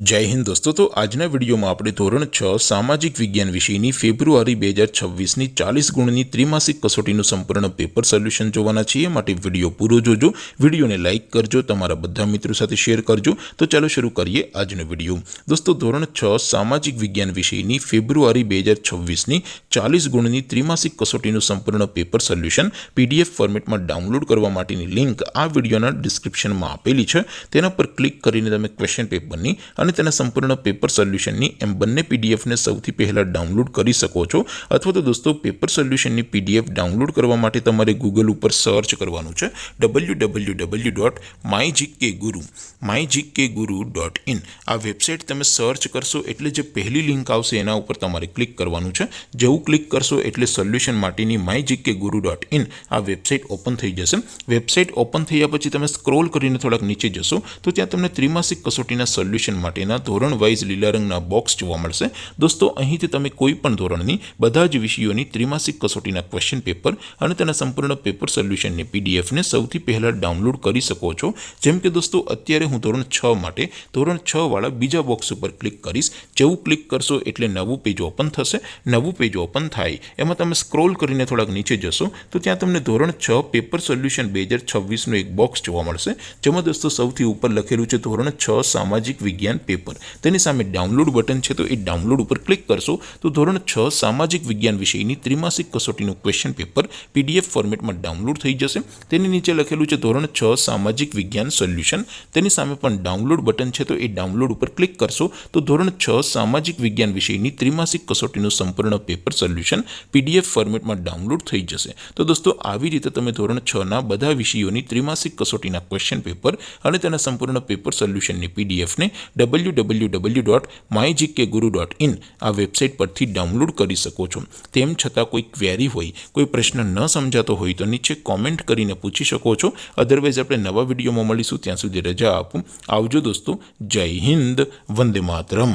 जय हिंद दोस्तों। तो आजना वीडियो में આપણે ધોરણ 6 સામાજિક વિજ્ઞાન વિષયની ફેબ્રુઆરી 2026ની 40 ગુણની ત્રિમાસિક કસોટીનું સંપૂર્ણ પેપર સોલ્યુશન જોવાના છીએ। માટે વિડિયો પૂરો જોજો, વિડિયોને લાઈક કરજો, તમારા બધા મિત્રો સાથે શેર કરજો। તો ચાલો શરૂ કરીએ આજનો વિડિયો। દોસ્તો ધોરણ 6 સામાજિક વિજ્ઞાન વિષયની ફેબ્રુઆરી 2026ની 40 ગુણની ત્રિમાસિક કસોટીનું સંપૂર્ણ પેપર સોલ્યુશન PDF ફોર્મેટમાં ડાઉનલોડ કરવા માટેની લિંક આ વિડિયોના ડિસ્ક્રિપ્શનમાં આપેલી છે। તેના પર ક્લિક કરીને તમે ક્વેશ્ચન પેપરની અને તેના સંપૂર્ણ પેપર સોલ્યુશનની એમ બંને પીડીએફને સૌથી પહેલાં ડાઉનલોડ કરી શકો છો। અથવા તો દોસ્તો પેપર સોલ્યુશનની પીડીએફ ડાઉનલોડ કરવા માટે તમારે ગૂગલ ઉપર સર્ચ કરવાનું છે www.mygkguru.in। આ વેબસાઇટ તમે સર્ચ કરશો એટલે જે પહેલી લિંક આવશે એના ઉપર તમારે ક્લિક કરવાનું છે। જેવું ક્લિક કરશો એટલે સોલ્યુશન માટેની mygkguru.in આ વેબસાઇટ ઓપન થઈ જશે। વેબસાઇટ ઓપન થયા પછી તમે સ્ક્રોલ કરીને થોડાક નીચે જશો તો ત્યાં તમને ત્રિમાસિક કસોટીના સોલ્યુશન માટેના ધોરણ વાઇઝ લીલા રંગના બોક્સ જોવા મળશે। દોસ્તો અહીંથી તમે કોઈ પણ ધોરણની બધા જ વિષયોની ત્રિમાસિક કસોટીના ક્વેશ્ચન પેપર અને તેના સંપૂર્ણ પેપર સોલ્યુશનની પીડીએફને સૌથી પહેલાં ડાઉનલોડ કરી શકો છો। જેમ કે દોસ્તો અત્યારે હું ધોરણ 6 માટે ધોરણ 6 વાળા બીજા બોક્સ ઉપર ક્લિક કરીશ। જેવું ક્લિક કરશો એટલે નવું પેજ ઓપન થશે। નવું પેજ ઓપન થાય એમાં તમે સ્ક્રોલ કરીને થોડાક નીચે જશો તો ત્યાં તમને ધોરણ 6 પેપર સોલ્યુશન 2026નું એક બોક્સ જોવા મળશે। જેમાં દોસ્તો સૌથી ઉપર લખેલું છે ધોરણ 6 સામાજિક વિજ્ઞાન પેપર। તેની સામે ડાઉનલોડ બટન છે તો એ ડાઉનલોડ ઉપર ક્લિક કરશો તો ધોરણ 6 સામાજિક વિજ્ઞાન વિષયની ત્રિમાસિક કસોટીનું ક્વેશ્ચન પેપર PDF ફોર્મેટમાં ડાઉનલોડ થઈ જશે। તેની નીચે લખેલું છે ધોરણ 6 સામાજિક વિજ્ઞાન સોલ્યુશન। તેની સામે પણ ડાઉનલોડ બટન છે તો એ ડાઉનલોડ ઉપર ક્લિક કરશો તો ધોરણ 6 સામાજિક વિજ્ઞાન વિષયની ત્રિમાસિક કસોટીનું સંપૂર્ણ પેપર સોલ્યુશન PDF ફોર્મેટમાં ડાઉનલોડ થઈ જશે। તો દોસ્તો આવી રીતે તમે ધોરણ 6ના બધા વિષયોની ત્રિમાસિક કસોટીના ક્વેશ્ચન પેપર અને તેના સંપૂર્ણ પેપર સોલ્યુશનની પીડીએફને www.mygkguru.in આ વેબસાઇટ પરથી ડાઉનલોડ કરી શકો છો। તેમ છતાં કોઈ ક્વેરી હોય, કોઈ પ્રશ્ન ન સમજાતો હોય તો નીચે કોમેન્ટ કરીને પૂછી શકો છો। અધરવાઇઝ આપણે નવા વિડીયોમાં મળીશું, ત્યાં સુધી રજા આપો। આવજો દોસ્તો, જય હિન્દ, વંદે માતરમ।